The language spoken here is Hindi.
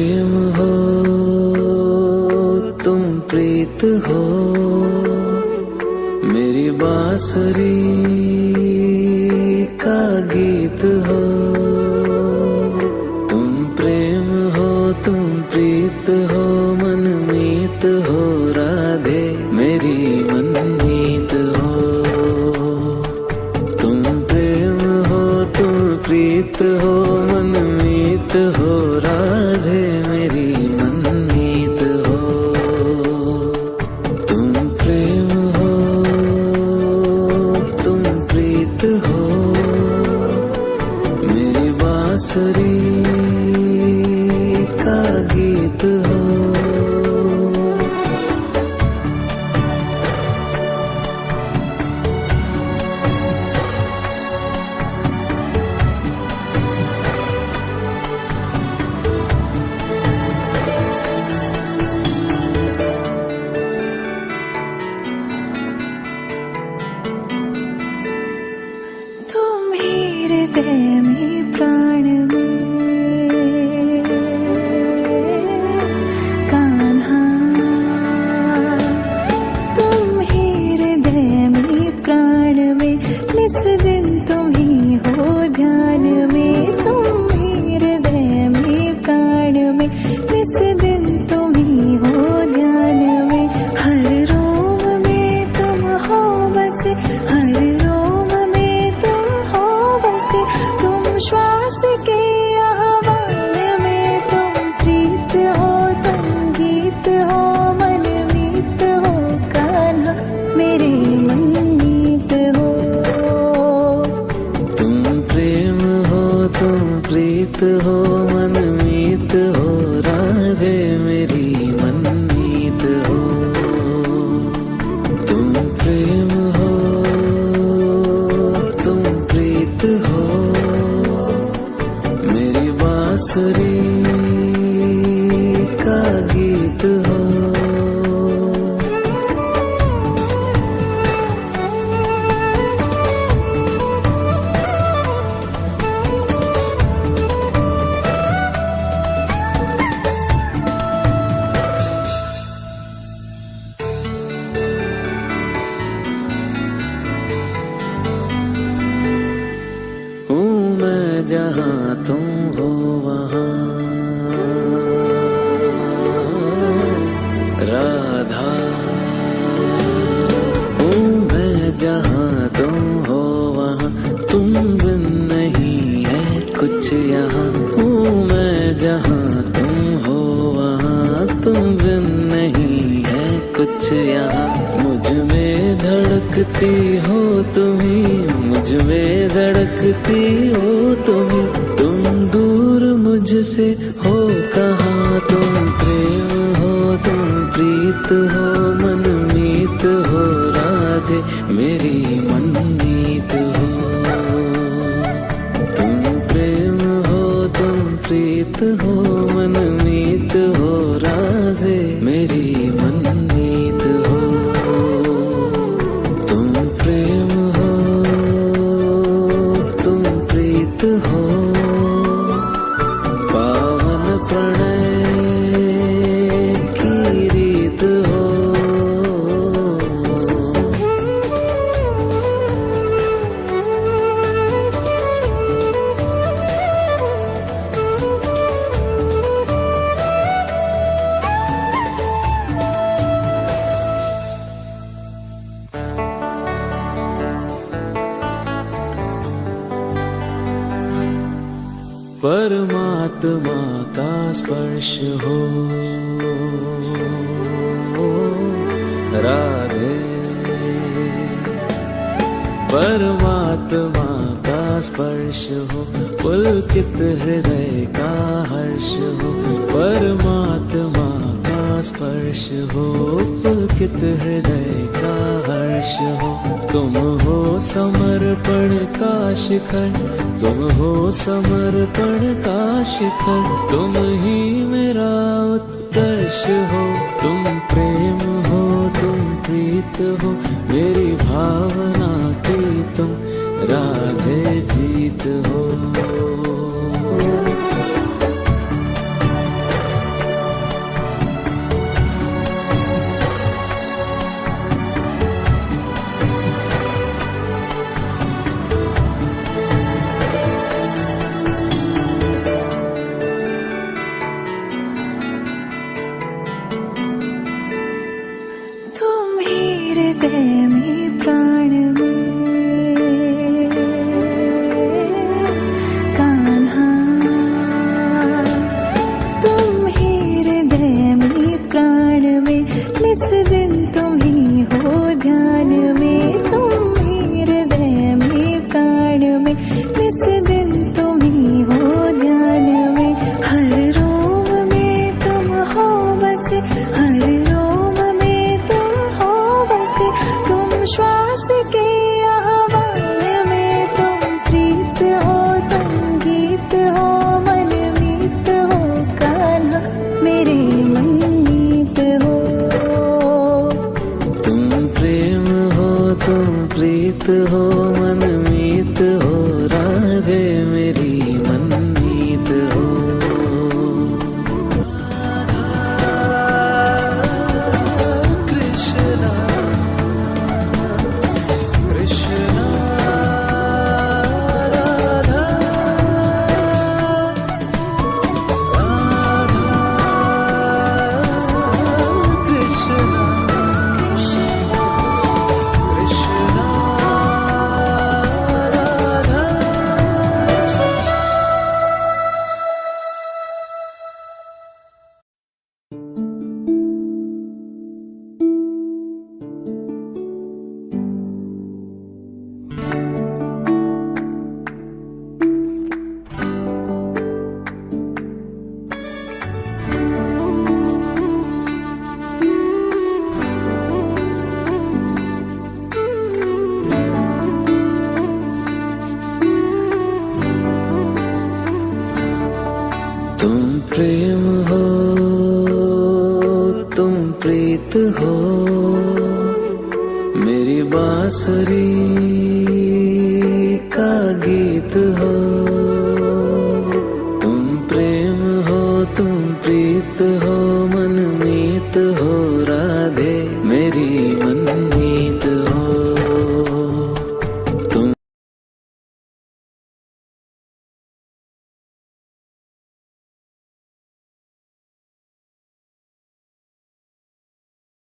प्रेम हो, तुम प्रीत हो, मेरी बांसुरी का गीत हो। तुम प्रेम हो, तुम प्रीत हो, मनमीत हो, राधे मेरी मनमीत हो। तुम प्रेम हो, तुम प्रीत हो, मनमीत हो, राधे मेरी मनमीत हो। तुम प्रेम हो, तुम प्रीत हो, मेरी बांसुरी का गीत हो। हृदय में प्राण में कान्हा, तुम ही हृदय में प्राण में, निस दिन तुम ही हो ध्यान में। तुम ही हृदय में प्राण में, निस दिन तुम ही हो ध्यान में। हर रोम में तुम हो बसे, हर रोम में तुम हो बसे। तुम श्वास के आह्वान में, तुम प्रीत हो, तुम गीत हो, मनमीत हो, कान्हा मेरे मनमीत हो। तुम प्रेम हो, तुम प्रीत हो, मनमीत हो, राधे मेरी मनमीत हो। तुम प्रेम हो, तुम प्रीत हो, मेरी बांसुरी का गीत हो। हूँ मैं जहाँ तुम हो वहाँ, राधा। हूँ मैं जहाँ तुम हो वहाँ, तुम बिन नहीं है कुछ यहाँ। हूँ मैं जहाँ तुम हो वहाँ, तुम बिन नहीं है कुछ यहाँ। मुझ में धड़कती हो तुम्ही, मुझ में धड़कती हो तुम्ही। तुम दूर मुझसे हो कहाँ। तुम प्रेम हो, तुम प्रीत हो, मनमीत हो, राधे मेरी मनमीत हो। तुम प्रेम हो, तुम प्रीत हो, मनमीत हो, राधे मेरी मनमीत हो। तुम प्रेम हो, तुम प्रीत हो, पावन प्रणय की रीत हो। परमात्मा का स्पर्श हो, राधे। परमात्मा का स्पर्श हो, पुलकित हृदय का हर्ष हो। परमात्मा का स्पर्श हो, पुलकित हृदय का हर्ष हो। तुम हो समर्पण का शिखर, तुम हो समर्पण का शिखर। तुम ही मेरा उत्कर्ष हो। तुम प्रेम हो, तुम प्रीत हो, मेरी भावना की तुम राधे जीत हो। प्रीत हो, मेरी बांसुरी का गीत हो। तुम प्रेम हो, तुम प्रीत हो, मनमीत हो राधे।